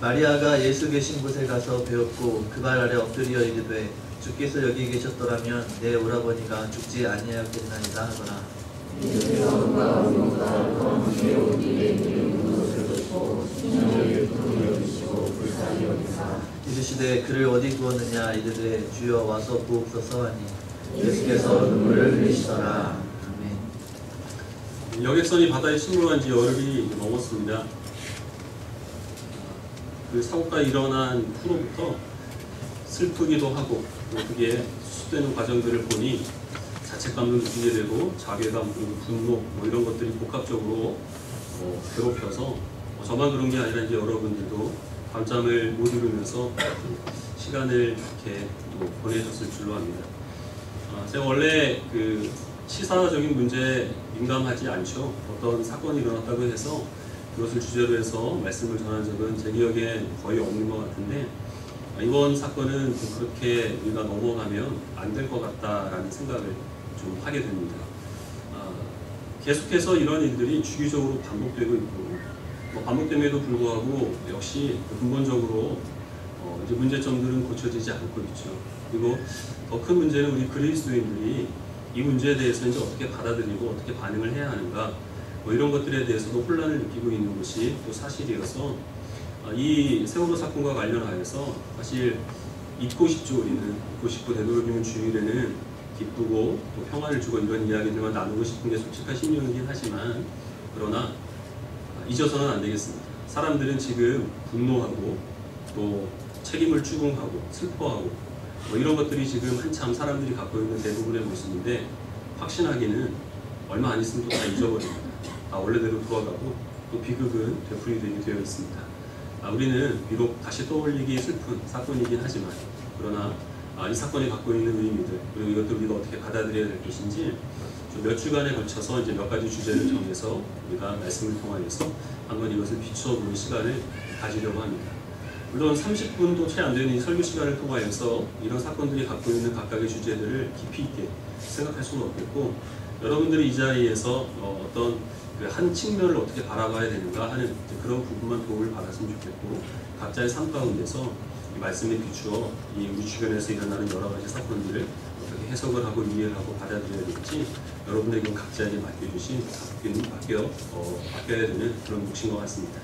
마리아가 예수 계신 곳에 가서 배웠고 그 발 아래 엎드려 이르되 주께서 여기 계셨더라면 내 오라버니가 죽지 아니하였겠나이다 하더라. 이르시되 그를 어디 두었느냐 이르되 주여 와서 보옵소서 하니 예수께서 눈물을 흘리시더라. 아멘. 여객선이 바다에 침몰한 지 열흘이 넘었습니다. 그 사고가 일어난 후로부터 슬프기도 하고 또 그게 수습되는 과정들을 보니 자책감도 느끼게 되고 자괴감 그리고 분노 이런 것들이 복합적으로 괴롭혀서 저만 그런 게 아니라 이제 여러분들도 밤잠을 못 이루면서 시간을 이렇게 보내셨을 줄로 압니다. 제가 원래 그 시사적인 문제에 민감하지 않죠. 어떤 사건이 일어났다고 해서 그것을 주제로 해서 말씀을 전한 적은 제 기억에 거의 없는 것 같은데 이번 사건은 좀 그렇게 우리가 넘어가면 안 될 것 같다라는 생각을 좀 하게 됩니다. 계속해서 이런 일들이 주기적으로 반복되고 있고 반복됨에도 불구하고 역시 근본적으로 이제 문제점들은 고쳐지지 않고 있죠. 그리고 더 큰 문제는 우리 그리스도인들이 이 문제에 대해서 이제 어떻게 받아들이고 어떻게 반응을 해야 하는가 이런 것들에 대해서도 혼란을 느끼고 있는 것이 또 사실이어서 이 세월호 사건과 관련하여서 사실 잊고 싶죠. 우리는 잊고 싶고 되도록이면 주일에는 기쁘고 또 평안을 주고 이런 이야기들만 나누고 싶은 게 솔직한 심령이긴 하지만 그러나 잊어서는 안 되겠습니다. 사람들은 지금 분노하고 또 책임을 추궁하고 슬퍼하고 이런 것들이 지금 한참 사람들이 갖고 있는 대부분의 모습인데 확신하기는 얼마 안 있으면 또 다 잊어버립니다. 다 원래대로 돌아가고 또 비극은 되풀이되게 되어 있습니다. 우리는 비록 다시 떠올리기 슬픈 사건이긴 하지만 그러나 이 사건이 갖고 있는 의미들 그리고 이것들 우리가 어떻게 받아들여야 될 것인지 몇 주간에 걸쳐서 이제 몇 가지 주제를 정해서 우리가 말씀을 통하여서 한번 이것을 비춰보는 시간을 가지려고 합니다. 물론 30분도 채 안 되는 이 설교 시간을 통하여서 이런 사건들이 갖고 있는 각각의 주제들을 깊이 있게 생각할 수는 없겠고 여러분들이 이 자리에서 어떤 그 한 측면을 어떻게 바라봐야 되는가 하는 그런 부분만 도움을 받았으면 좋겠고 각자의 삶 가운데서 이 말씀에 비추어 이 우리 주변에서 일어나는 여러 가지 사건들을 어떻게 해석을 하고 이해를 하고 받아들여야 될지 여러분에게 각자에게 맡겨주신 맡겨야 되는 그런 몫인 것 같습니다.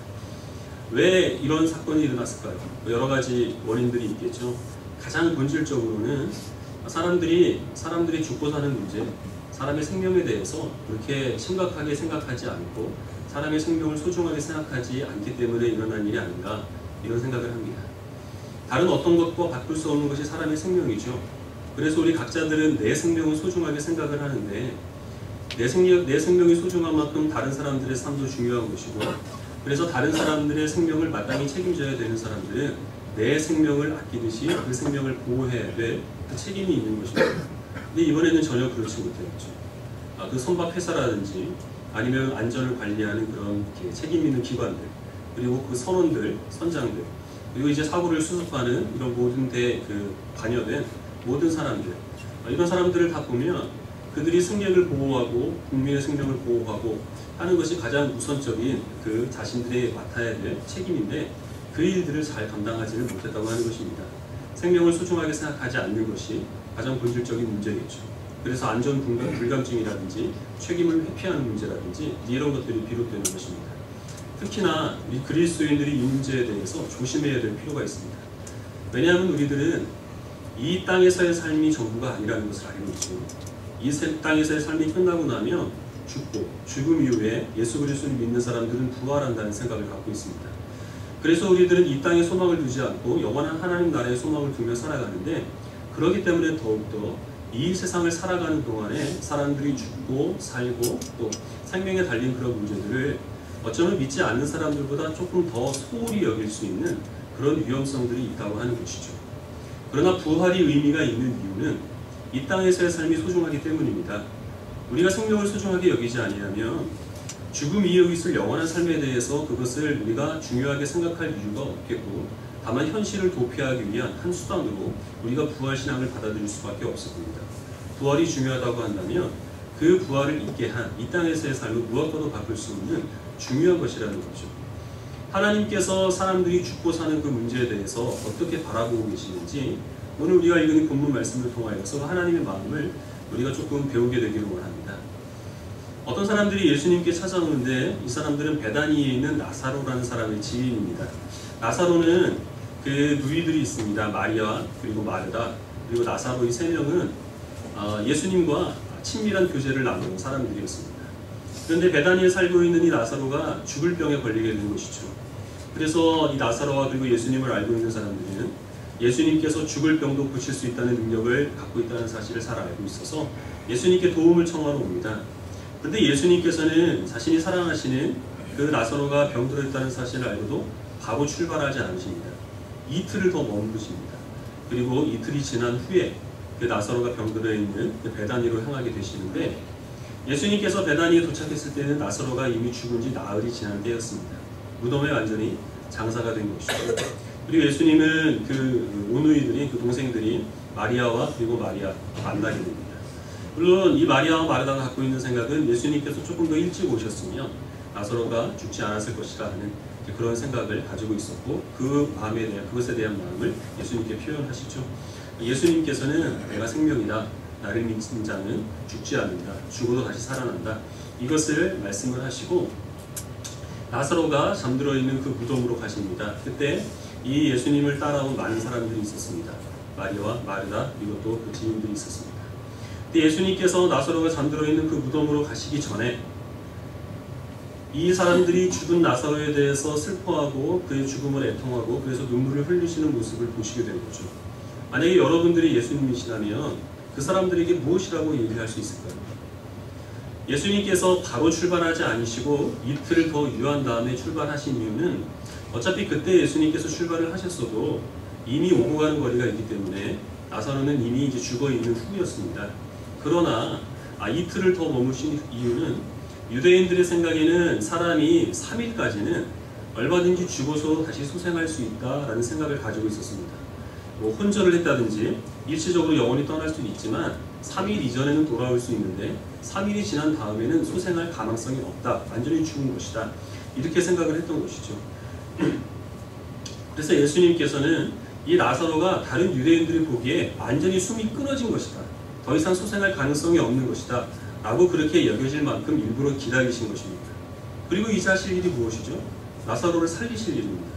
왜 이런 사건이 일어났을까요? 여러 가지 원인들이 있겠죠. 가장 본질적으로는 사람들이 죽고 사는 문제, 사람의 생명에 대해서 그렇게 심각하게 생각하지 않고 사람의 생명을 소중하게 생각하지 않기 때문에 일어난 일이 아닌가 이런 생각을 합니다. 다른 어떤 것과 바꿀 수 없는 것이 사람의 생명이죠. 그래서 우리 각자들은 내 생명을 소중하게 생각을 하는데 내 생명이 소중한 만큼 다른 사람들의 삶도 중요한 것이고 그래서 다른 사람들의 생명을 마땅히 책임져야 되는 사람들은 내 생명을 아끼듯이 그 생명을 보호해야 될 그 책임이 있는 것입니다. 근데 이번에는 전혀 그렇지 못했죠. 그 선박 회사라든지 아니면 안전을 관리하는 그런 책임 있는 기관들 그리고 그 선원들, 선장들 그리고 이제 사고를 수습하는 이런 모든 관여된 모든 사람들 이런 사람들을 다 보면 그들이 승객을 보호하고 국민의 생명을 보호하고 하는 것이 가장 우선적인 그 자신들이 맡아야 될 책임인데 그 일들을 잘 감당하지를 못했다고 하는 것입니다. 생명을 소중하게 생각하지 않는 것이 가장 본질적인 문제겠죠. 그래서 안전 불감증이라든지 책임을 회피하는 문제라든지 이런 것들이 비롯되는 것입니다. 특히나 우리 그리스도인들이 이 문제에 대해서 조심해야 될 필요가 있습니다. 왜냐하면 우리들은 이 땅에서의 삶이 전부가 아니라는 것을 알고 있죠. 이 땅에서의 삶이 끝나고 나면 죽고 죽음 이후에 예수 그리스도를 믿는 사람들은 부활한다는 생각을 갖고 있습니다. 그래서 우리들은 이 땅에 소망을 두지 않고 영원한 하나님 나라에 소망을 두며 살아가는데 그렇기 때문에 더욱더 이 세상을 살아가는 동안에 사람들이 죽고 살고 또 생명에 달린 그런 문제들을 어쩌면 믿지 않는 사람들보다 조금 더 소홀히 여길 수 있는 그런 위험성들이 있다고 하는 것이죠. 그러나 부활이 의미가 있는 이유는 이 땅에서의 삶이 소중하기 때문입니다. 우리가 생명을 소중하게 여기지 아니하면 죽음 이후에 있을 영원한 삶에 대해서 그것을 우리가 중요하게 생각할 이유가 없겠고 다만 현실을 도피하기 위한 한 수단으로 우리가 부활신앙을 받아들일 수밖에 없을 겁니다. 부활이 중요하다고 한다면 그 부활을 있게 한 이 땅에서의 삶을 무엇과도 바꿀 수 없는 중요한 것이라는 거죠. 하나님께서 사람들이 죽고 사는 그 문제에 대해서 어떻게 바라보고 계시는지 오늘 우리가 읽은 이 본문 말씀을 통하여서 하나님의 마음을 우리가 조금 배우게 되기를 원합니다. 어떤 사람들이 예수님께 찾아오는데 이 사람들은 베다니에 있는 나사로라는 사람의 지인입니다. 나사로는 그 누이들이 있습니다. 마리아 그리고 마르다 그리고 나사로 이 세 명은 예수님과 친밀한 교제를 나누는 사람들이었습니다. 그런데 베다니에 살고 있는 이 나사로가 죽을 병에 걸리게 된 것이죠. 그래서 이 나사로와 그리고 예수님을 알고 있는 사람들은 예수님께서 죽을 병도 고칠 수 있다는 능력을 갖고 있다는 사실을 잘 알고 있어서 예수님께 도움을 청하러 옵니다. 그런데 예수님께서는 자신이 사랑하시는 그 나사로가 병들어 있다는 사실을 알고도 바로 출발하지 않으십니다. 이틀을 더 머무르십니다. 그리고 이틀이 지난 후에 그 나사로가 병들어 있는 그 베다니로 향하게 되시는데 예수님께서 베다니에 도착했을 때는 나사로가 이미 죽은 지 나흘이 지난 때였습니다. 무덤에 완전히 장사가 된 것이죠. 그리고 예수님은 그 오누이들이 그 동생들이 마리아와 그리고 마리아 만나게 됩니다. 물론 이 마리아와 마르다가 갖고 있는 생각은 예수님께서 조금 더 일찍 오셨으면 나사로가 죽지 않았을 것이라는 그런 생각을 가지고 있었고 그 마음에 대한 그것에 대한 마음을 예수님께 표현하시죠. 예수님께서는 내가 생명이다. 나를 믿는 자는 죽지 않는다. 죽어도 다시 살아난다. 이것을 말씀을 하시고 나사로가 잠들어 있는 그 무덤으로 가십니다. 그때 이 예수님을 따라온 많은 사람들이 있었습니다. 마리아와 마르다 그리고 또 그 지인들이 있었습니다. 근데 예수님께서 나사로가 잠들어 있는 그 무덤으로 가시기 전에 이 사람들이 죽은 나사로에 대해서 슬퍼하고 그의 죽음을 애통하고 그래서 눈물을 흘리시는 모습을 보시게 된 거죠. 만약에 여러분들이 예수님이시라면 그 사람들에게 무엇이라고 얘기할 수 있을까요? 예수님께서 바로 출발하지 않으시고 이틀을 더 유한 다음에 출발하신 이유는 어차피 그때 예수님께서 출발을 하셨어도 이미 오고 가는 거리가 있기 때문에 나사로는 이미 이제 죽어 있는 후였습니다. 그러나 이틀을 더 머무신 이유는 유대인들의 생각에는 사람이 3일까지는 얼마든지 죽어서 다시 소생할 수 있다라는 생각을 가지고 있었습니다. 뭐 혼절을 했다든지 일시적으로 영원히 떠날 수는 있지만 3일 이전에는 돌아올 수 있는데 3일이 지난 다음에는 소생할 가능성이 없다. 완전히 죽은 것이다. 이렇게 생각을 했던 것이죠. 그래서 예수님께서는 이 나사로가 다른 유대인들이 보기에 완전히 숨이 끊어진 것이다. 더 이상 소생할 가능성이 없는 것이다. 라고 그렇게 여겨질 만큼 일부러 기다리신 것입니다. 그리고 이제 하실 일이 무엇이죠? 나사로를 살리실 일입니다.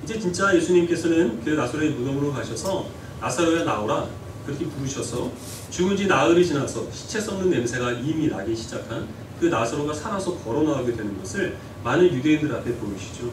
이제 진짜 예수님께서는 그 나사로의 무덤으로 가셔서 나사로야 나오라 그렇게 부르셔서 죽은 지 나흘이 지나서 시체 썩는 냄새가 이미 나기 시작한 그 나사로가 살아서 걸어 나오게 되는 것을 많은 유대인들 앞에 보이시죠.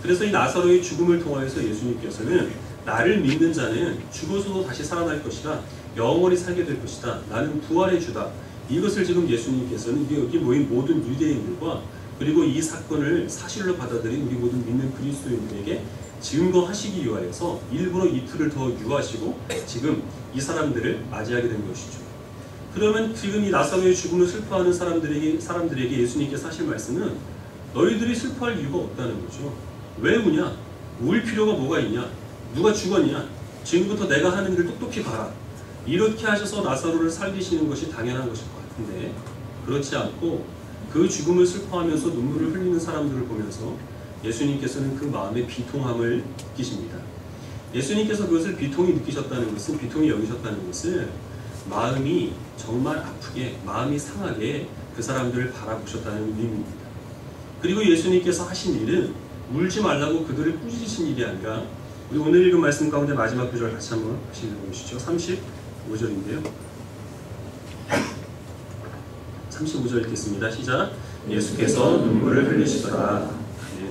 그래서 이 나사로의 죽음을 통하여서 예수님께서는 나를 믿는 자는 죽어서도 다시 살아날 것이다. 영원히 살게 될 것이다. 나는 부활의 주다. 이것을 지금 예수님께서는 여기 모인 모든 유대인들과 그리고 이 사건을 사실로 받아들인 우리 모든 믿는 그리스도인들에게 증거하시기 위하여서 일부러 이틀을 더 유하시고 지금 이 사람들을 맞이하게 된 것이죠. 그러면 지금 이 나사로의 죽음을 슬퍼하는 사람들에게 예수님께서 하실 말씀은 너희들이 슬퍼할 이유가 없다는 거죠. 왜 우냐? 울 필요가 뭐가 있냐? 누가 죽었냐? 지금부터 내가 하는 일을 똑똑히 봐라. 이렇게 하셔서 나사로를 살리시는 것이 당연한 것일 것 같은데 그렇지 않고 그 죽음을 슬퍼하면서 눈물을 흘리는 사람들을 보면서 예수님께서는 그 마음의 비통함을 느끼십니다. 예수님께서 그것을 비통히 느끼셨다는 것은 비통히 여기셨다는 것은 마음이 정말 아프게 마음이 상하게 그 사람들을 바라보셨다는 의미입니다. 그리고 예수님께서 하신 일은 울지 말라고 그들을 꾸짖으신 일이 아니라 우리 오늘 읽은 말씀 가운데 마지막 구절 같이 한번 다시 읽어보시죠. 35절인데요. 35절 읽겠습니다. 시작. 예수께서 눈물을 흘리시더라. 네.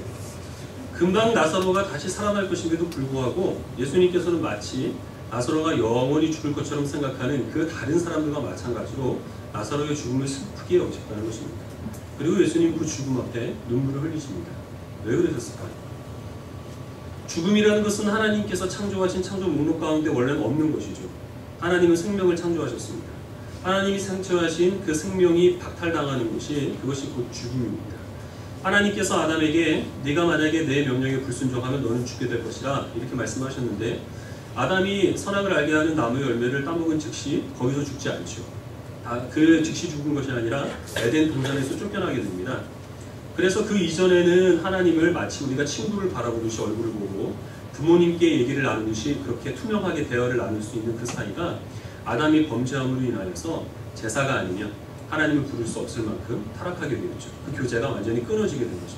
금방 나사로가 다시 살아날 것임에도 불구하고 예수님께서는 마치 나사로가 영원히 죽을 것처럼 생각하는 그 다른 사람들과 마찬가지로 나사로의 죽음을 슬프게 여기셨다는 것입니다. 그리고 예수님 그 죽음 앞에 눈물을 흘리십니다. 왜 그러셨을까요? 죽음이라는 것은 하나님께서 창조하신 창조 목록 가운데 원래는 없는 것이죠. 하나님은 생명을 창조하셨습니다. 하나님이 창조하신 그 생명이 박탈당하는 그것이 곧 죽음입니다. 하나님께서 아담에게 네가 만약에 내 명령에 불순종하면 너는 죽게 될 것이라 이렇게 말씀하셨는데 아담이 선악을 알게 하는 나무의 열매를 따먹은 즉시 거기서 죽지 않죠. 그 즉시 죽은 것이 아니라 에덴 동산에서 쫓겨나게 됩니다. 그래서 그 이전에는 하나님을 마치 우리가 친구를 바라보듯이 얼굴을 보고 부모님께 얘기를 나누듯이 그렇게 투명하게 대화를 나눌 수 있는 그 사이가 아담이 범죄함으로 인하여서 제사가 아니면 하나님을 부를 수 없을 만큼 타락하게 되었죠. 그 교제가 완전히 끊어지게 된 거죠.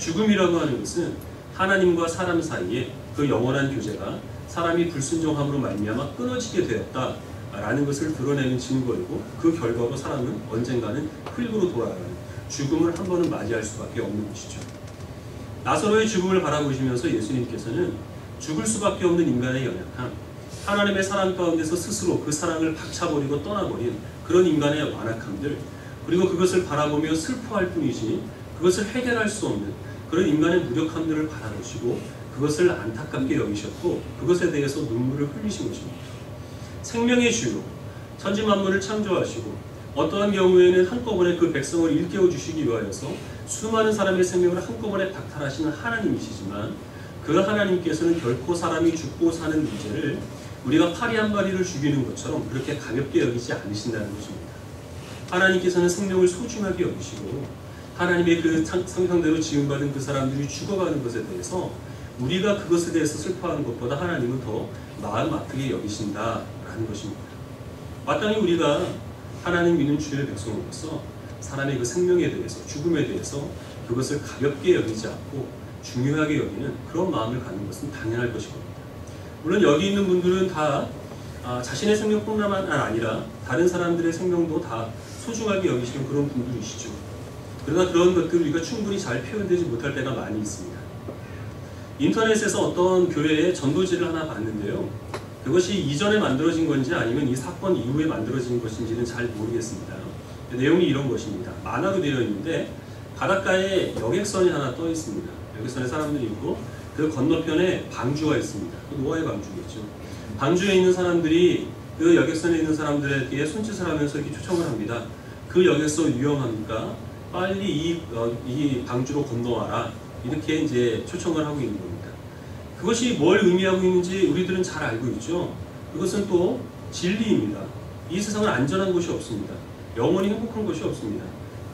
죽음이라고 하는 것은 하나님과 사람 사이에 그 영원한 교제가 사람이 불순종함으로 말미암아 끊어지게 되었다라는 것을 드러내는 증거이고, 그 결과로 사람은 언젠가는 흙으로 돌아가는 죽음을 한 번은 맞이할 수밖에 없는 것이죠. 나사로의 죽음을 바라보시면서 예수님께서는 죽을 수밖에 없는 인간의 연약함, 하나님의 사랑 가운데서 스스로 그 사랑을 박차버리고 떠나버린 그런 인간의 완악함들, 그리고 그것을 바라보며 슬퍼할 뿐이지 그것을 해결할 수 없는 그런 인간의 무력함들을 바라보시고 그것을 안타깝게 여기셨고 그것에 대해서 눈물을 흘리신 것입니다. 생명의 주요, 천지만물을 창조하시고 어떠한 경우에는 한꺼번에 그 백성을 일깨워 주시기 위하여서 수많은 사람의 생명을 한꺼번에 박탈하시는 하나님이시지만, 그 하나님께서는 결코 사람이 죽고 사는 문제를 우리가 파리 한 마리를 죽이는 것처럼 그렇게 가볍게 여기지 않으신다는 것입니다. 하나님께서는 생명을 소중하게 여기시고 하나님의 그 상상대로 지음받은 그 사람들이 죽어가는 것에 대해서 우리가 그것에 대해서 슬퍼하는 것보다 하나님은 더 마음 아프게 여기신다라는 것입니다. 마땅히 우리가 하나님 믿는 주의 백성으로서 사람의 그 생명에 대해서, 죽음에 대해서 그것을 가볍게 여기지 않고 중요하게 여기는 그런 마음을 갖는 것은 당연할 것이거든요. 물론 여기 있는 분들은 다 자신의 생명뿐만 아니라 다른 사람들의 생명도 다 소중하게 여기시는 그런 분들이시죠. 그러나 그런 것들을 우리가 충분히 잘 표현되지 못할 때가 많이 있습니다. 인터넷에서 어떤 교회의 전도지를 하나 봤는데요. 그것이 이전에 만들어진 건지 아니면 이 사건 이후에 만들어진 것인지는 잘 모르겠습니다. 내용이 이런 것입니다. 만화로 되어 있는데 바닷가에 여객선이 하나 떠 있습니다. 여객선에 사람들이 있고 그 건너편에 방주가 있습니다. 그 노아의 방주겠죠. 방주에 있는 사람들이 그 여객선에 있는 사람들에게 손짓을 하면서 이렇게 초청을 합니다. 그 여객선 위험하니까 빨리 이 방주로 건너와라. 이렇게 이제 초청을 하고 있는 겁니다. 그것이 뭘 의미하고 있는지 우리들은 잘 알고 있죠. 그것은 또 진리입니다. 이 세상은 안전한 곳이 없습니다. 영원히 행복한 곳이 없습니다.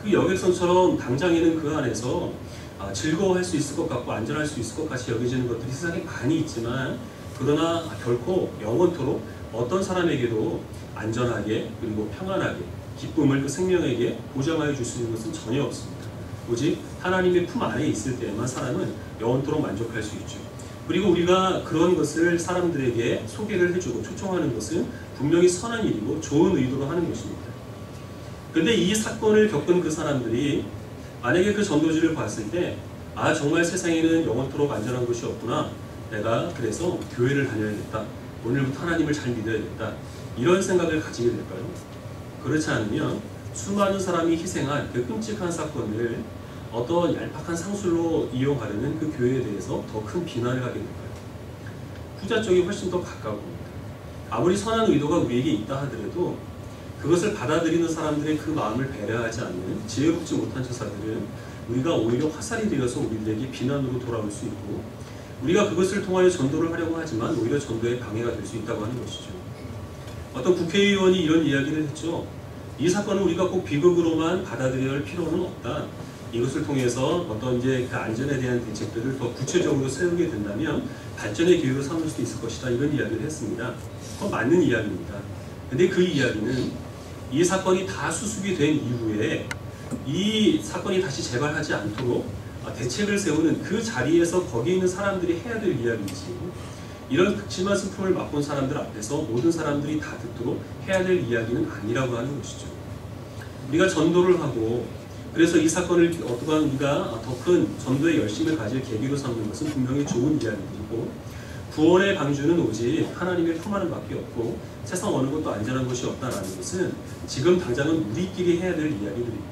그 여객선처럼 당장에는 그 안에서 즐거워할 수 있을 것 같고 안전할 수 있을 것 같이 여겨지는 것들이 세상에 많이 있지만, 그러나 결코 영원토록 어떤 사람에게도 안전하게 그리고 평안하게 기쁨을 그 생명에게 보장하여 줄 수 있는 것은 전혀 없습니다. 오직 하나님의 품 안에 있을 때에만 사람은 영원토록 만족할 수 있죠. 그리고 우리가 그런 것을 사람들에게 소개를 해주고 초청하는 것은 분명히 선한 일이고 좋은 의도로 하는 것입니다. 그런데 이 사건을 겪은 그 사람들이 만약에 그 전도지를 봤을 때 정말 세상에는 영원토록 안전한 것이 없구나, 내가 그래서 교회를 다녀야겠다, 오늘부터 하나님을 잘 믿어야겠다, 이런 생각을 가지게 될까요? 그렇지 않으면 수많은 사람이 희생한 그 끔찍한 사건을 어떤 얄팍한 상술로 이용하려는 그 교회에 대해서 더 큰 비난을 하게 될까요? 후자 쪽이 훨씬 더 가까웁니다. 아무리 선한 의도가 우리에게 있다 하더라도 그것을 받아들이는 사람들의 그 마음을 배려하지 않는 지혜롭지 못한 처사들은 우리가 오히려 화살이 되어서 우리들에게 비난으로 돌아올 수 있고, 우리가 그것을 통하여 전도를 하려고 하지만 오히려 전도에 방해가 될 수 있다고 하는 것이죠. 어떤 국회의원이 이런 이야기를 했죠. 이 사건을 우리가 꼭 비극으로만 받아들여야 할 필요는 없다. 이것을 통해서 어떤 이제 그 안전에 대한 대책들을 더 구체적으로 세우게 된다면 발전의 기회로 삼을 수 있을 것이다. 이런 이야기를 했습니다. 그건 맞는 이야기입니다. 근데 그 이야기는 이 사건이 다 수습이 된 이후에 이 사건이 다시 재발하지 않도록 대책을 세우는 그 자리에서 거기 있는 사람들이 해야 될 이야기이지, 이런 극심한 슬픔을 맛본 사람들 앞에서 모든 사람들이 다 듣도록 해야 될 이야기는 아니라고 하는 것이죠. 우리가 전도를 하고 그래서 이 사건을 어떠한 우리가 더 큰 전도의 열심을 가질 계기로 삼는 것은 분명히 좋은 이야기이고, 구원의 방주는 오직 하나님의 품 안은 밖에 없고 세상 어느 것도 안전한 것이 없다는 것은 지금 당장은 우리끼리 해야 될 이야기들입니다.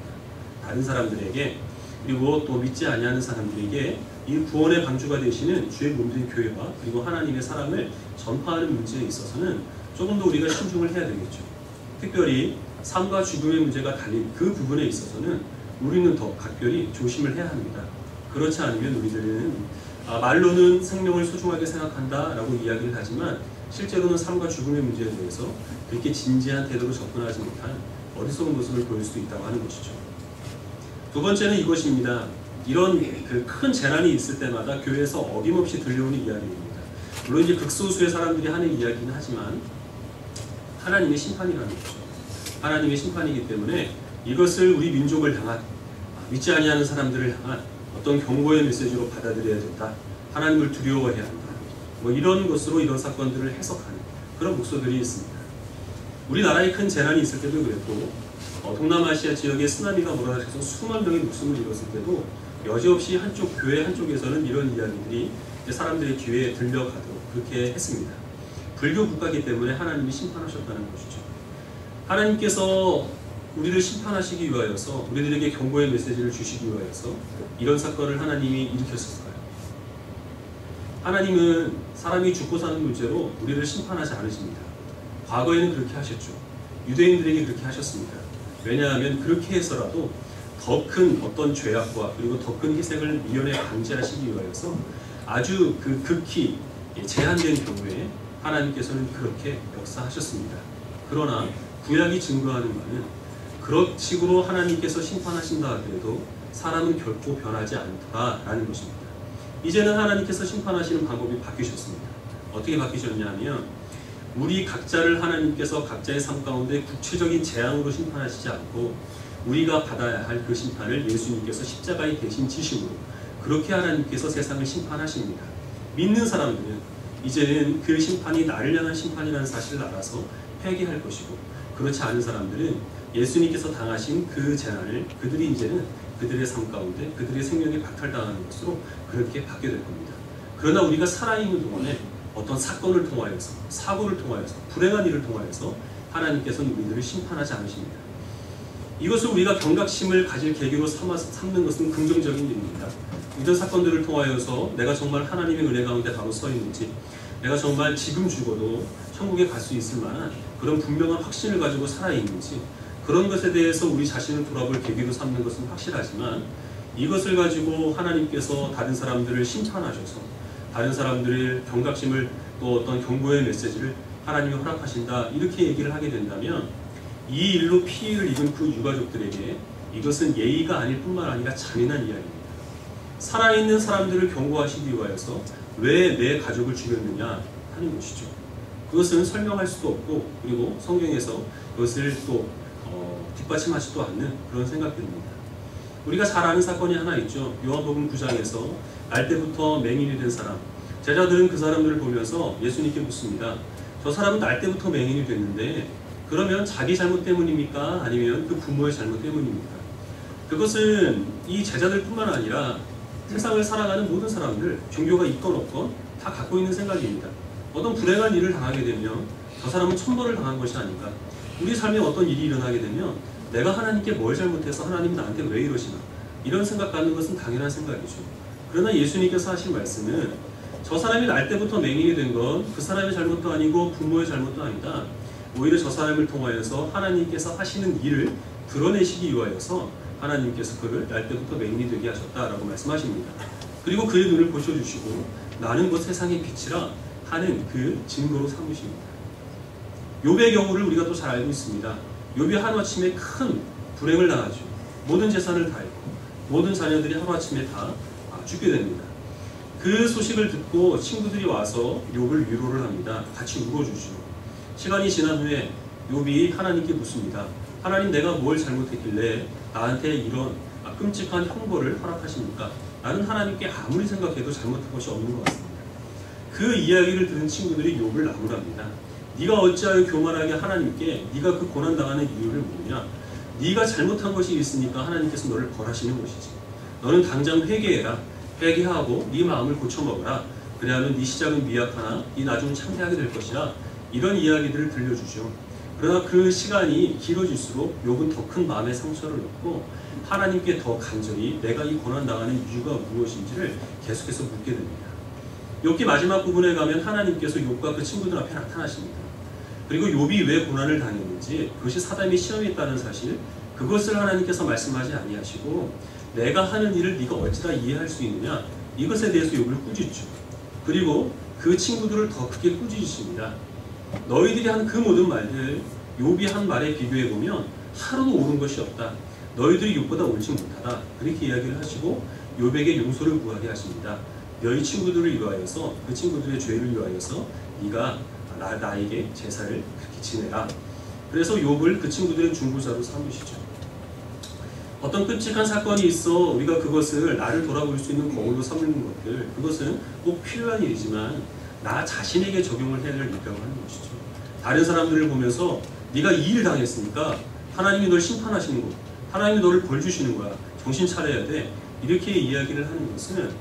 다른 사람들에게, 그리고 또 믿지 아니하는 사람들에게 이 구원의 방주가 되시는 주의 몸된 교회와 그리고 하나님의 사랑을 전파하는 문제에 있어서는 조금 더 우리가 신중을 해야 되겠죠. 특별히 삶과 죽음의 문제가 달린 그 부분에 있어서는 우리는 더 각별히 조심을 해야 합니다. 그렇지 않으면 우리들은 말로는 생명을 소중하게 생각한다라고 이야기를 하지만 실제로는 삶과 죽음의 문제에 대해서 그렇게 진지한 태도로 접근하지 못한 어리석은 모습을 보일 수도 있다고 하는 것이죠. 두 번째는 이것입니다. 이런 그 큰 재난이 있을 때마다 교회에서 어김없이 들려오는 이야기입니다. 물론 이제 극소수의 사람들이 하는 이야기는 하지만 하나님의 심판이라는 거죠. 하나님의 심판이기 때문에 이것을 우리 민족을 향한, 믿지 아니하는 사람들을 향한 어떤 경고의 메시지로 받아들여야 된다. 하나님을 두려워해야 한다. 뭐 이런 것으로 이런 사건들을 해석하는 그런 목소들이 있습니다. 우리나라에 큰 재난이 있을 때도 그랬고, 동남아시아 지역에 쓰나미가 몰아닥쳐서 수만 명의 목숨을 잃었을 때도 여지없이 한쪽 교회 한쪽에서는 이런 이야기들이 사람들의 귀에 들려가도록 그렇게 했습니다. 불교 국가이기 때문에 하나님이 심판하셨다는 것이죠. 하나님께서 우리를 심판하시기 위하여서, 우리들에게 경고의 메시지를 주시기 위하여서 이런 사건을 하나님이 일으켰을까요? 하나님은 사람이 죽고 사는 문제로 우리를 심판하지 않으십니다. 과거에는 그렇게 하셨죠. 유대인들에게 그렇게 하셨습니다. 왜냐하면 그렇게 해서라도 더 큰 어떤 죄악과 그리고 더 큰 희생을 미연에 방지하시기 위하여서 아주 그 극히 제한된 경우에 하나님께서는 그렇게 역사하셨습니다. 그러나 구약이 증거하는 바는 그런 식으로 하나님께서 심판하신다 하더라도 사람은 결코 변하지 않더라라는 것입니다. 이제는 하나님께서 심판하시는 방법이 바뀌셨습니다. 어떻게 바뀌셨냐면 우리 각자를 하나님께서 각자의 삶 가운데 구체적인 재앙으로 심판하시지 않고 우리가 받아야 할 그 심판을 예수님께서 십자가에 대신 지심으로 그렇게 하나님께서 세상을 심판하십니다. 믿는 사람들은 이제는 그 심판이 나를 향한 심판이라는 사실을 알아서 회개할 것이고, 그렇지 않은 사람들은 예수님께서 당하신 그 재난을 그들이 이제는 그들의 삶 가운데 그들의 생명에 박탈당하는 것으로 그렇게 받게 될 겁니다. 그러나 우리가 살아있는 동안에 어떤 사건을 통하여서, 사고를 통하여서, 불행한 일을 통하여서 하나님께서는 우리들을 심판하지 않으십니다. 이것을 우리가 경각심을 가질 계기로 삼는 것은 긍정적인 일입니다. 이런 사건들을 통하여서 내가 정말 하나님의 은혜 가운데 바로 서 있는지, 내가 정말 지금 죽어도 천국에 갈 수 있을 만한 그런 분명한 확신을 가지고 살아있는지, 그런 것에 대해서 우리 자신을 돌아볼 계기로 삼는 것은 확실하지만, 이것을 가지고 하나님께서 다른 사람들을 심판하셔서 다른 사람들의 경각심을, 또 어떤 경고의 메시지를 하나님이 허락하신다, 이렇게 얘기를 하게 된다면 이 일로 피해를 입은 그 유가족들에게 이것은 예의가 아닐 뿐만 아니라 잔인한 이야기입니다. 살아있는 사람들을 경고하시기 위하여서 왜 내 가족을 죽였느냐 하는 것이죠. 그것은 설명할 수도 없고, 그리고 성경에서 그것을 또 뒷받침하지도 않는 그런 생각들입니다. 우리가 잘 아는 사건이 하나 있죠. 요한복음 9장에서 날 때부터 맹인이 된 사람, 제자들은 그 사람들을 보면서 예수님께 묻습니다. 저 사람은 날 때부터 맹인이 됐는데 그러면 자기 잘못 때문입니까? 아니면 그 부모의 잘못 때문입니까? 그것은 이 제자들뿐만 아니라 세상을 살아가는 모든 사람들, 종교가 있건 없건 다 갖고 있는 생각입니다. 어떤 불행한 일을 당하게 되면 저 사람은 천벌을 당한 것이 아닌가? 우리 삶에 어떤 일이 일어나게 되면 내가 하나님께 뭘 잘못해서 하나님이 나한테 왜 이러시나? 이런 생각 갖는 것은 당연한 생각이죠. 그러나 예수님께서 하신 말씀은 저 사람이 날 때부터 맹인이 된 건 그 사람의 잘못도 아니고 부모의 잘못도 아니다. 오히려 저 사람을 통하여서 하나님께서 하시는 일을 드러내시기 위하여서 하나님께서 그를 날 때부터 맹인이 되게 하셨다라고 말씀하십니다. 그리고 그의 눈을 보셔주시고 나는 곧 세상의 빛이라 하는 그 증거로 삼으십니다. 욥의 경우를 우리가 또 잘 알고 있습니다. 욥이 하루아침에 큰 불행을 당하죠. 모든 재산을 다 잃고 모든 자녀들이 하루아침에 다 죽게 됩니다. 그 소식을 듣고 친구들이 와서 욥을 위로를 합니다. 같이 울어주죠. 시간이 지난 후에 욥이 하나님께 묻습니다. 하나님, 내가 뭘 잘못했길래 나한테 이런 끔찍한 형벌을 허락하십니까? 나는 하나님께 아무리 생각해도 잘못한 것이 없는 것 같습니다. 그 이야기를 들은 친구들이 욥을 나무랍니다. 네가 어찌하여 교만하게 하나님께 네가 그 고난당하는 이유를 묻느냐? 네가 잘못한 것이 있으니까 하나님께서 너를 벌하시는 것이지. 너는 당장 회개해라. 회개하고 네 마음을 고쳐먹어라. 그래야만 네 시작은 미약하나 네 나중은 창대하게 될 것이라. 이런 이야기들을 들려주죠. 그러나 그 시간이 길어질수록 욥은 더 큰 마음의 상처를 얻고 하나님께 더 간절히 내가 이 고난당하는 이유가 무엇인지를 계속해서 묻게 됩니다. 욥기 마지막 부분에 가면 하나님께서 욥과 그 친구들 앞에 나타나십니다. 그리고 욥이 왜 고난을 당했는지, 그것이 사단의 시험이었다는 사실, 그것을 하나님께서 말씀하지 아니하시고 내가 하는 일을 네가 어찌다 이해할 수 있느냐, 이것에 대해서 욥을 꾸짖죠. 그리고 그 친구들을 더 크게 꾸짖으십니다. 너희들이 한 그 모든 말들, 욥이 한 말에 비교해보면 하루도 옳은 것이 없다. 너희들이 욥보다 옳지 못하다. 그렇게 이야기를 하시고 욥에게 용서를 구하게 하십니다. 너희 친구들을 위하여서, 그 친구들의 죄를 위하여서 네가 나에게 제사를 그렇게 지내라. 그래서 욥을 그 친구들의 중보자로 삼으시죠. 어떤 끔찍한 사건이 있어 우리가 그것을 나를 돌아볼 수 있는 거울로 삼는 것들, 그것은 꼭 필요한 일이지만 나 자신에게 적용을 해야 될 일이라고 하는 것이죠. 다른 사람들을 보면서 네가 이 일 당했으니까 하나님이 널 심판하시는 거, 하나님이 너를 벌 주시는 거야, 정신 차려야 돼, 이렇게 이야기를 하는 것은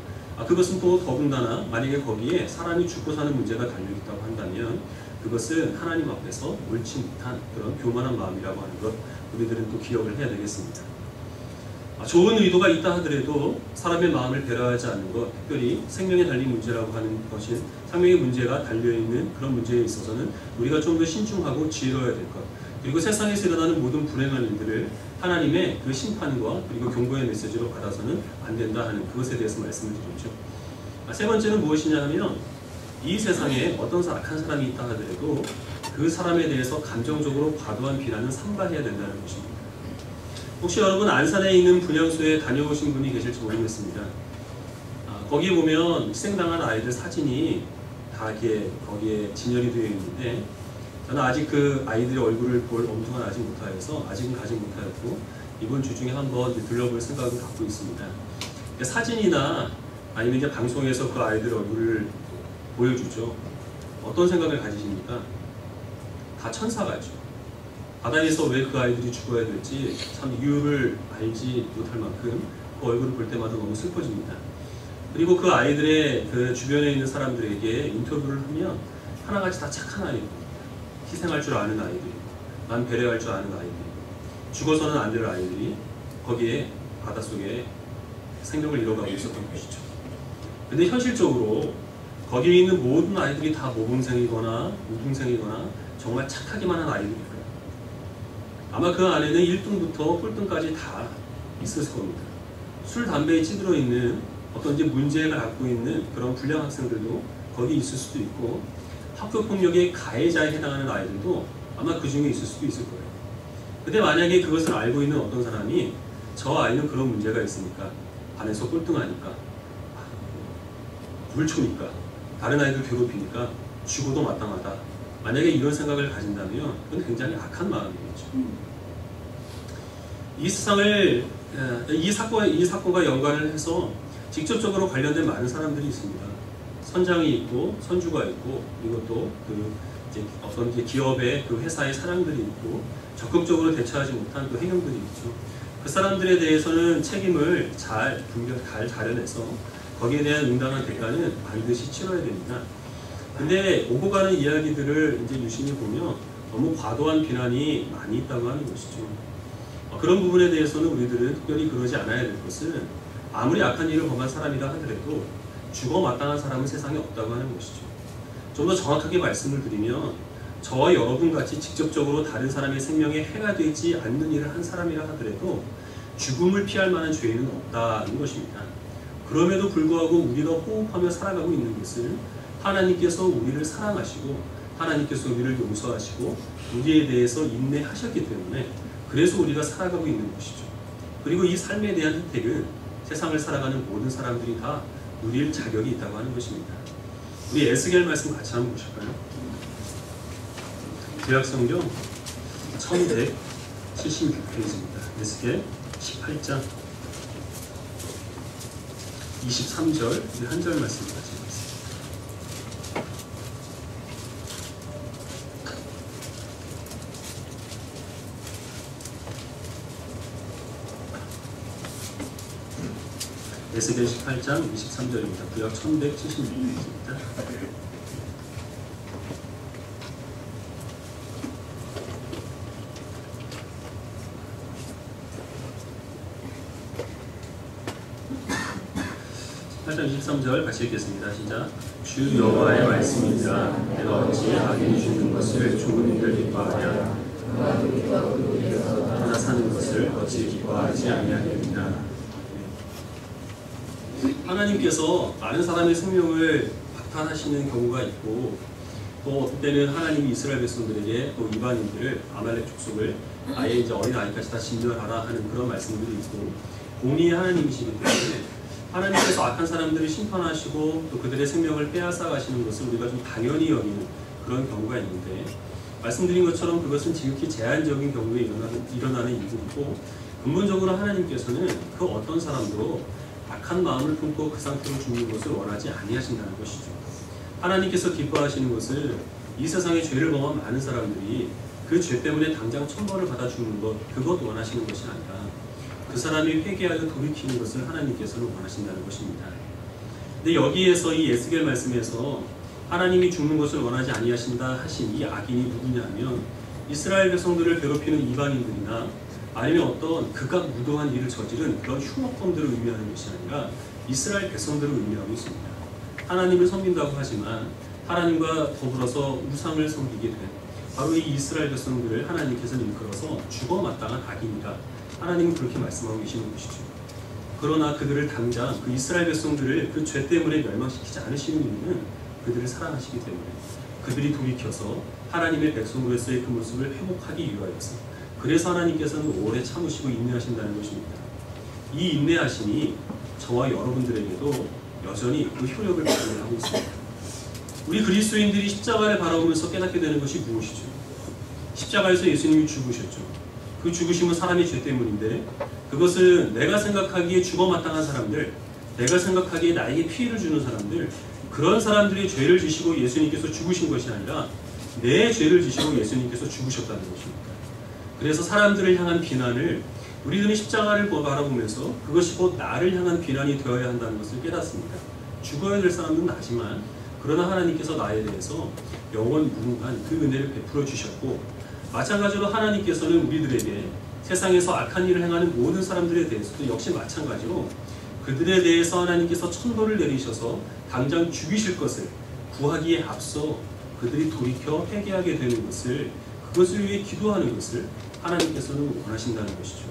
그것은 또 더군다나 만약에 거기에 사람이 죽고 사는 문제가 달려있다고 한다면 그것은 하나님 앞에서 옳지 못한 그런 교만한 마음이라고 하는 것, 우리들은 또 기억을 해야 되겠습니다. 좋은 의도가 있다 하더라도 사람의 마음을 배려하지 않는 것, 특별히 생명에 달린 문제라고 하는 것인 생명의 문제가 달려있는 그런 문제에 있어서는 우리가 좀 더 신중하고 지혜로워야 될 것, 그리고 세상에서 일어나는 모든 불행한 일들을 하나님의 그 심판과 그리고 경고의 메시지로 받아서는 안 된다 하는 그것에 대해서 말씀을 드렸죠. 세 번째는 무엇이냐 하면 이 세상에 어떤 악한 사람이 있다 하더라도 그 사람에 대해서 감정적으로 과도한 비난은 삼가해야 된다는 것입니다. 혹시 여러분 안산에 있는 분향소에 다녀오신 분이 계실지 모르겠습니다. 거기에 보면 희생당한 아이들 사진이 다 이렇게 거기에 진열이 되어 있는데 저는 아직 그 아이들의 얼굴을 볼 엄두가 나지 못하여서 아직은 가지 못하였고 이번 주 중에 한번 둘러볼 생각을 갖고 있습니다. 사진이나 아니면 이제 방송에서 그 아이들 얼굴을 보여주죠. 어떤 생각을 가지십니까? 다 천사 같죠. 바다에서 왜 그 아이들이 죽어야 될지 참 이유를 알지 못할 만큼 그 얼굴을 볼 때마다 너무 슬퍼집니다. 그리고 그 아이들의 그 주변에 있는 사람들에게 인터뷰를 하면 하나같이 다 착한 아이들, 희생할 줄 아는 아이들이, 난 배려할 줄 아는 아이들이, 죽어서는 안 될 아이들이 거기에 바닷속에 생명을 잃어가고 있었던 것이죠. 근데 현실적으로 거기에 있는 모든 아이들이 다 모범생이거나 우등생이거나 정말 착하기만 한 아이들일까요? 아마 그 안에는 1등부터 꼴등까지 다 있었을 겁니다. 술, 담배에 찌들어 있는 어떤 이제 문제를 갖고 있는 그런 불량 학생들도 거기 있을 수도 있고, 학교폭력의 가해자에 해당하는 아이들도 아마 그 중에 있을 수도 있을 거예요. 근데 만약에 그것을 알고 있는 어떤 사람이 저 아이는 그런 문제가 있으니까, 반에서 꼴등하니까, 불초니까, 다른 아이들 괴롭히니까 죽어도 마땅하다, 만약에 이런 생각을 가진다면 그건 굉장히 악한 마음이겠죠. 이 세상을 이 사건과 연관을 해서 직접적으로 관련된 많은 사람들이 있습니다. 선장이 있고 선주가 있고, 그리고 또 이제 어떤 기업의 그 회사의 사장들이 있고, 적극적으로 대처하지 못한 그 행영들이 있죠. 그 사람들에 대해서는 책임을 잘 가려내서 거기에 대한 응당한 대가는 반드시 치러야 됩니다. 근데 오고 가는 이야기들을 이제 유심히 보면 너무 과도한 비난이 많이 있다고 하는 것이죠. 그런 부분에 대해서는 우리들은 특별히 그러지 않아야 될 것은, 아무리 악한 일을 범한 사람이라 하더라도 죽어 마땅한 사람은 세상에 없다고 하는 것이죠. 좀 더 정확하게 말씀을 드리면, 저와 여러분 같이 직접적으로 다른 사람의 생명에 해가 되지 않는 일을 한 사람이라 하더라도 죽음을 피할 만한 죄는 없다는 것입니다. 그럼에도 불구하고 우리가 호흡하며 살아가고 있는 것은 하나님께서 우리를 사랑하시고 하나님께서 우리를 용서하시고 우리에 대해서 인내하셨기 때문에, 그래서 우리가 살아가고 있는 것이죠. 그리고 이 삶에 대한 혜택은 세상을 살아가는 모든 사람들이 다 누릴 자격이 있다고 하는 것입니다. 우리 에스겔 말씀 같이 한번 보실까요? 구약성경 1176페이지입니다. 에스겔 18장 23절 한 절 말씀 같이 읽겠습니다. 에스겔 18장 23절입니다. 구약 1176페이지입니다. (8장 23절) 같이 읽겠습니다. 시작. 주 여호와의 말씀이니라. 내가 어찌 악인이 죽는 것을 죽은 이를 기뻐하랴. 하나 사는 것을 어찌 기뻐하지 아니하겠느냐. 하나님께서 많은 사람의 생명을 박탈하시는 경우가 있고, 또 어떤 때는 하나님이 이스라엘 백성들에게 또 이방인들을 아말렉 족속을 아예 이제 어린아이까지 다 진멸하라 하는 그런 말씀들이 있고, 공의의 하나님이시기 때문에 하나님께서 악한 사람들을 심판하시고 또 그들의 생명을 빼앗아 가시는 것을 우리가 좀 당연히 여기는 그런 경우가 있는데, 말씀드린 것처럼 그것은 지극히 제한적인 경우에 일어나는 일들이고, 근본적으로 하나님께서는 그 어떤 사람도 악한 마음을 품고 그 상태로 죽는 것을 원하지 아니하신다는 것이죠. 하나님께서 기뻐하시는 것을 이 세상에 죄를 범한 많은 사람들이 그 죄 때문에 당장 천벌을 받아 죽는 것, 그것 원하시는 것이 아니라 그 사람이 회개하여 돌이키는 것을 하나님께서는 원하신다는 것입니다. 근데 여기에서 이 에스겔 말씀에서 하나님이 죽는 것을 원하지 아니하신다 하신 이 악인이 누구냐면, 이스라엘 백성들을 괴롭히는 이방인들이나 아니면 어떤 극악 무도한 일을 저지른 그런 흉악범들을 의미하는 것이 아니라 이스라엘 백성들을 의미하고 있습니다. 하나님을 섬긴다고 하지만 하나님과 더불어서 우상을 섬기게 된 바로 이 이스라엘 백성들을 하나님께서는 일컬어서 죽어 마땅한 악인이라 하나님은 그렇게 말씀하고 계시는 것이죠. 그러나 그들을 당장 그 이스라엘 백성들을 그 죄 때문에 멸망시키지 않으시는 이유는 그들을 사랑하시기 때문에, 그들이 돌이켜서 하나님의 백성으로서의 그 모습을 회복하기 위하여서, 그래서 하나님께서는 오래 참으시고 인내하신다는 것입니다. 이 인내하심이 저와 여러분들에게도 여전히 그 효력을 발휘하고 있습니다. 우리 그리스도인들이 십자가를 바라보면서 깨닫게 되는 것이 무엇이죠? 십자가에서 예수님이 죽으셨죠. 그 죽으심은 사람의 죄 때문인데, 그것은 내가 생각하기에 죽어 마땅한 사람들, 내가 생각하기에 나에게 피해를 주는 사람들, 그런 사람들의 죄를 지시고 예수님께서 죽으신 것이 아니라 내 죄를 지시고 예수님께서 죽으셨다는 것입니다. 그래서 사람들을 향한 비난을 우리들은 십자가를 바라보면서 그것이 곧 나를 향한 비난이 되어야 한다는 것을 깨닫습니다. 죽어야 될 사람은 나지만, 그러나 하나님께서 나에 대해서 영원 무궁한 그 은혜를 베풀어 주셨고, 마찬가지로 하나님께서는 우리들에게 세상에서 악한 일을 행하는 모든 사람들에 대해서도 역시 마찬가지로 그들에 대해서 하나님께서 천벌을 내리셔서 당장 죽이실 것을 구하기에 앞서 그들이 돌이켜 회개하게 되는 것을, 그것을 위해 기도하는 것을 하나님께서는 원하신다는 것이죠.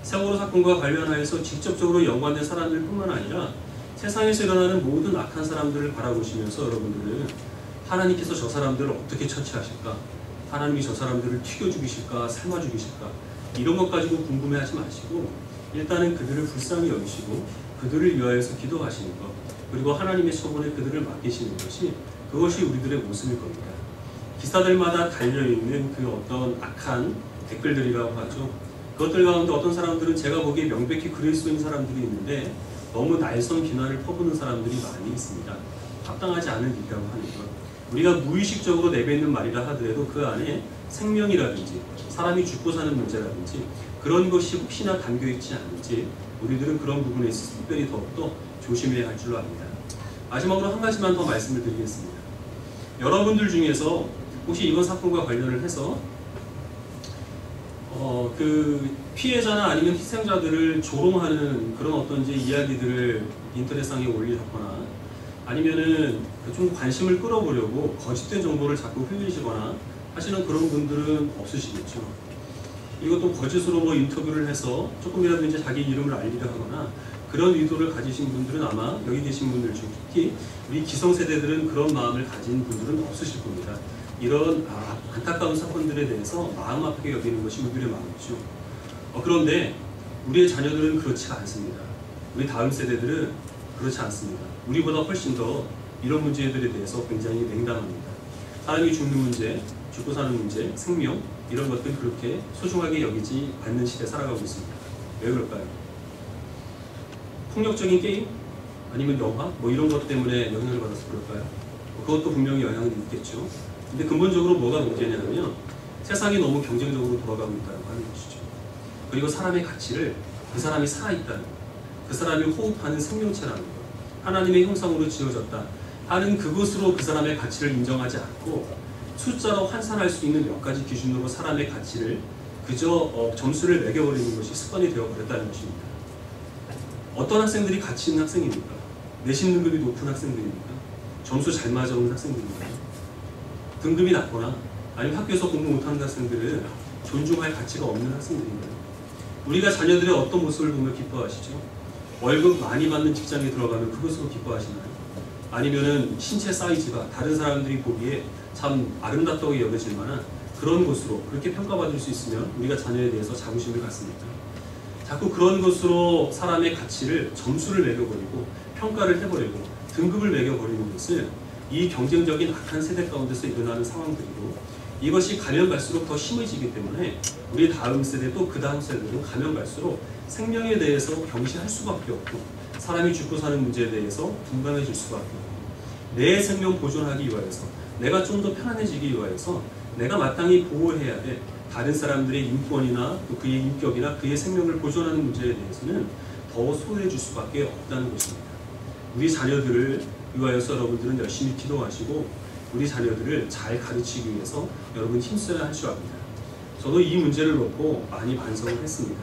세월호 사건과 관련하여서 직접적으로 연관된 사람들 뿐만 아니라 세상에서 일어나는 모든 악한 사람들을 바라보시면서 여러분들은 하나님께서 저 사람들을 어떻게 처치하실까? 하나님이 저 사람들을 튀겨 죽이실까? 삶아 죽이실까? 이런 것 가지고 궁금해하지 마시고, 일단은 그들을 불쌍히 여기시고 그들을 위하여서 기도하시는 것, 그리고 하나님의 처분에 그들을 맡기시는 것이, 그것이 우리들의 모습일 겁니다. 기사들마다 달려있는 그 어떤 악한 댓글들이라고 하죠. 그것들 가운데 어떤 사람들은 제가 보기에 명백히 그리스도인 사람들이 있는데 너무 날선 비난을 퍼부는 사람들이 많이 있습니다. 합당하지 않은 일이라고 하는 것. 우리가 무의식적으로 내뱉는 말이라 하더라도 그 안에 생명이라든지 사람이 죽고 사는 문제라든지 그런 것이 혹시나 담겨있지 않은지 우리들은 그런 부분에 있어서 특별히 더욱더 조심해야 할 줄로 압니다. 마지막으로 한 가지만 더 말씀을 드리겠습니다. 여러분들 중에서 혹시 이번 사건과 관련을 해서 그 피해자나 아니면 희생자들을 조롱하는 그런 어떤 이제 이야기들을 인터넷상에 올리셨거나, 아니면은 좀 관심을 끌어보려고 거짓된 정보를 자꾸 흘리시거나 하시는 그런 분들은 없으시겠죠. 이것도 거짓으로 뭐 인터뷰를 해서 조금이라도 이제 자기 이름을 알리려 하거나 그런 의도를 가지신 분들은 아마 여기 계신 분들 중, 특히 우리 기성세대들은 그런 마음을 가진 분들은 없으실 겁니다. 이런 안타까운 사건들에 대해서 마음 아프게 여기는 것이 우리들의 마음이죠. 그런데 우리의 자녀들은 그렇지 않습니다. 우리 다음 세대들은 그렇지 않습니다. 우리보다 훨씬 더 이런 문제들에 대해서 굉장히 냉담합니다. 사람이 죽는 문제, 죽고 사는 문제, 생명, 이런 것들 그렇게 소중하게 여기지 않는 시대에 살아가고 있습니다. 왜 그럴까요? 폭력적인 게임? 아니면 영화? 뭐 이런 것 때문에 영향을 받아서 그럴까요? 그것도 분명히 영향이 있겠죠. 근데 근본적으로 뭐가 문제냐면 세상이 너무 경쟁적으로 돌아가고 있다는 하는 것이죠. 그리고 사람의 가치를 그 사람이 살아있다는 것, 그 사람이 호흡하는 생명체라는 것, 하나님의 형상으로 지어졌다 하는 그것으로 그 사람의 가치를 인정하지 않고 숫자로 환산할 수 있는 몇 가지 기준으로 사람의 가치를 그저 점수를 매겨버리는 것이 습관이 되어버렸다는 것입니다. 어떤 학생들이 가치 있는 학생입니까? 내신 등급이 높은 학생들입니까? 점수 잘 맞아오는 학생들입니까? 등급이 낮거나 아니면 학교에서 공부 못하는 학생들은 존중할 가치가 없는 학생들인가요? 우리가 자녀들의 어떤 모습을 보며 기뻐하시죠? 월급 많이 받는 직장에 들어가면 그것으로 기뻐하시나요? 아니면은 신체 사이즈가 다른 사람들이 보기에 참 아름답다고 여겨질 만한 그런 것으로 그렇게 평가받을 수 있으면 우리가 자녀에 대해서 자부심을 갖습니다. 자꾸 그런 것으로 사람의 가치를 점수를 매겨버리고 평가를 해버리고 등급을 매겨버리는 것은 이 경쟁적인 악한 세대 가운데서 일어나는 상황들이고, 이것이 가면 갈수록 더 심해지기 때문에 우리 다음 세대 또 그 다음 세대는 가면 갈수록 생명에 대해서 경시할 수밖에 없고, 사람이 죽고 사는 문제에 대해서 둔감해질 수밖에 없고, 내 생명 보존하기 위하여서, 내가 좀 더 편안해지기 위하여서 내가 마땅히 보호해야 될 다른 사람들의 인권이나 또 그의 인격이나 그의 생명을 보존하는 문제에 대해서는 더 소홀해질 수밖에 없다는 것입니다. 우리 자녀들을 위하여서 여러분들은 열심히 기도하시고 우리 자녀들을 잘 가르치기 위해서 여러분 힘써야 할 줄 압니다. 저도 이 문제를 놓고 많이 반성을 했습니다.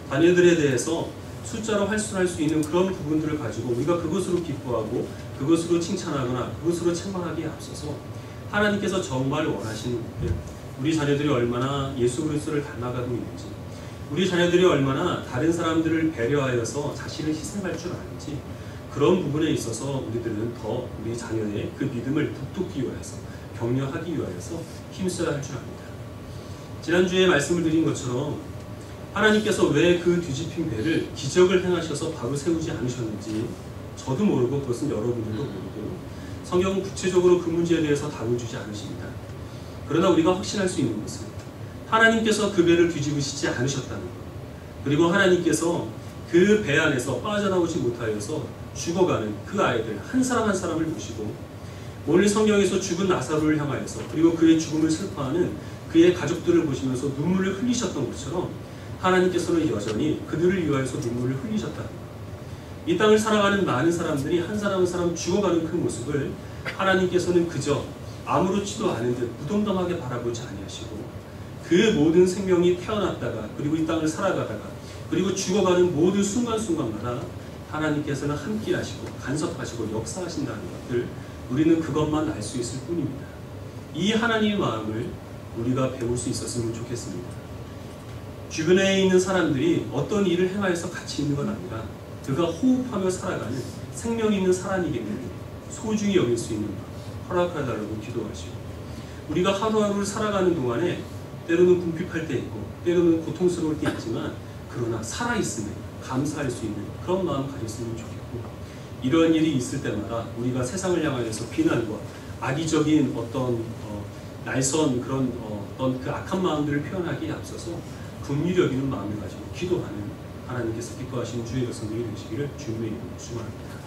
자녀들에 대해서 숫자로 환수할 수 있는 그런 부분들을 가지고 우리가 그것으로 기뻐하고 그것으로 칭찬하거나 그것으로 책망하기에 앞서서 하나님께서 정말 원하시는 우리 자녀들이 얼마나 예수 그리스도를 닮아가고 있는지, 우리 자녀들이 얼마나 다른 사람들을 배려하여서 자신을 희생할 줄 아는지, 그런 부분에 있어서 우리들은 더 우리 자녀의 그 믿음을 북돋기 위하여서, 격려하기 위하여서 힘써야 할 줄 압니다. 지난주에 말씀을 드린 것처럼 하나님께서 왜 그 뒤집힌 배를 기적을 행하셔서 바로 세우지 않으셨는지 저도 모르고 그것은 여러분들도 모르고 성경은 구체적으로 그 문제에 대해서 다뤄주지 않으십니다. 그러나 우리가 확신할 수 있는 것은 하나님께서 그 배를 뒤집으시지 않으셨다는 것, 그리고 하나님께서 그 배 안에서 빠져나오지 못하여서 죽어가는 그 아이들 한 사람 한 사람을 보시고, 오늘 성경에서 죽은 나사로를 향하여서 그리고 그의 죽음을 슬퍼하는 그의 가족들을 보시면서 눈물을 흘리셨던 것처럼 하나님께서는 여전히 그들을 위하여서 눈물을 흘리셨다는 것. 이 땅을 살아가는 많은 사람들이 한 사람 한 사람 죽어가는 그 모습을 하나님께서는 그저 아무렇지도 않은 듯 무덤덤하게 바라보지 아니하시고, 그 모든 생명이 태어났다가 그리고 이 땅을 살아가다가 그리고 죽어가는 모든 순간순간마다 하나님께서는 함께 하시고 간섭하시고 역사하신다는 것들, 우리는 그것만 알 수 있을 뿐입니다. 이 하나님의 마음을 우리가 배울 수 있었으면 좋겠습니다. 주변에 있는 사람들이 어떤 일을 행하여서 같이 있는 건 아니라 그가 호흡하며 살아가는 생명 있는 사람이기 때문에 소중히 여길 수 있는 허락해달라고 기도하시고, 우리가 하루하루를 살아가는 동안에 때로는 궁핍할 때 있고 때로는 고통스러울 때 있지만 그러나 살아있음에 감사할 수 있는 그런 마음 가졌으면 좋겠고, 이러한 일이 있을 때마다 우리가 세상을 향하여서 비난과 악의적인 어떤 날선 그런 어떤 그 악한 마음들을 표현하기에 앞서서 긍휼히 여기는 마음을 가지고 기도하는 하나님께서 기뻐하시는 주의 백성들이 되시기를 주님의 이름으로 축원합니다.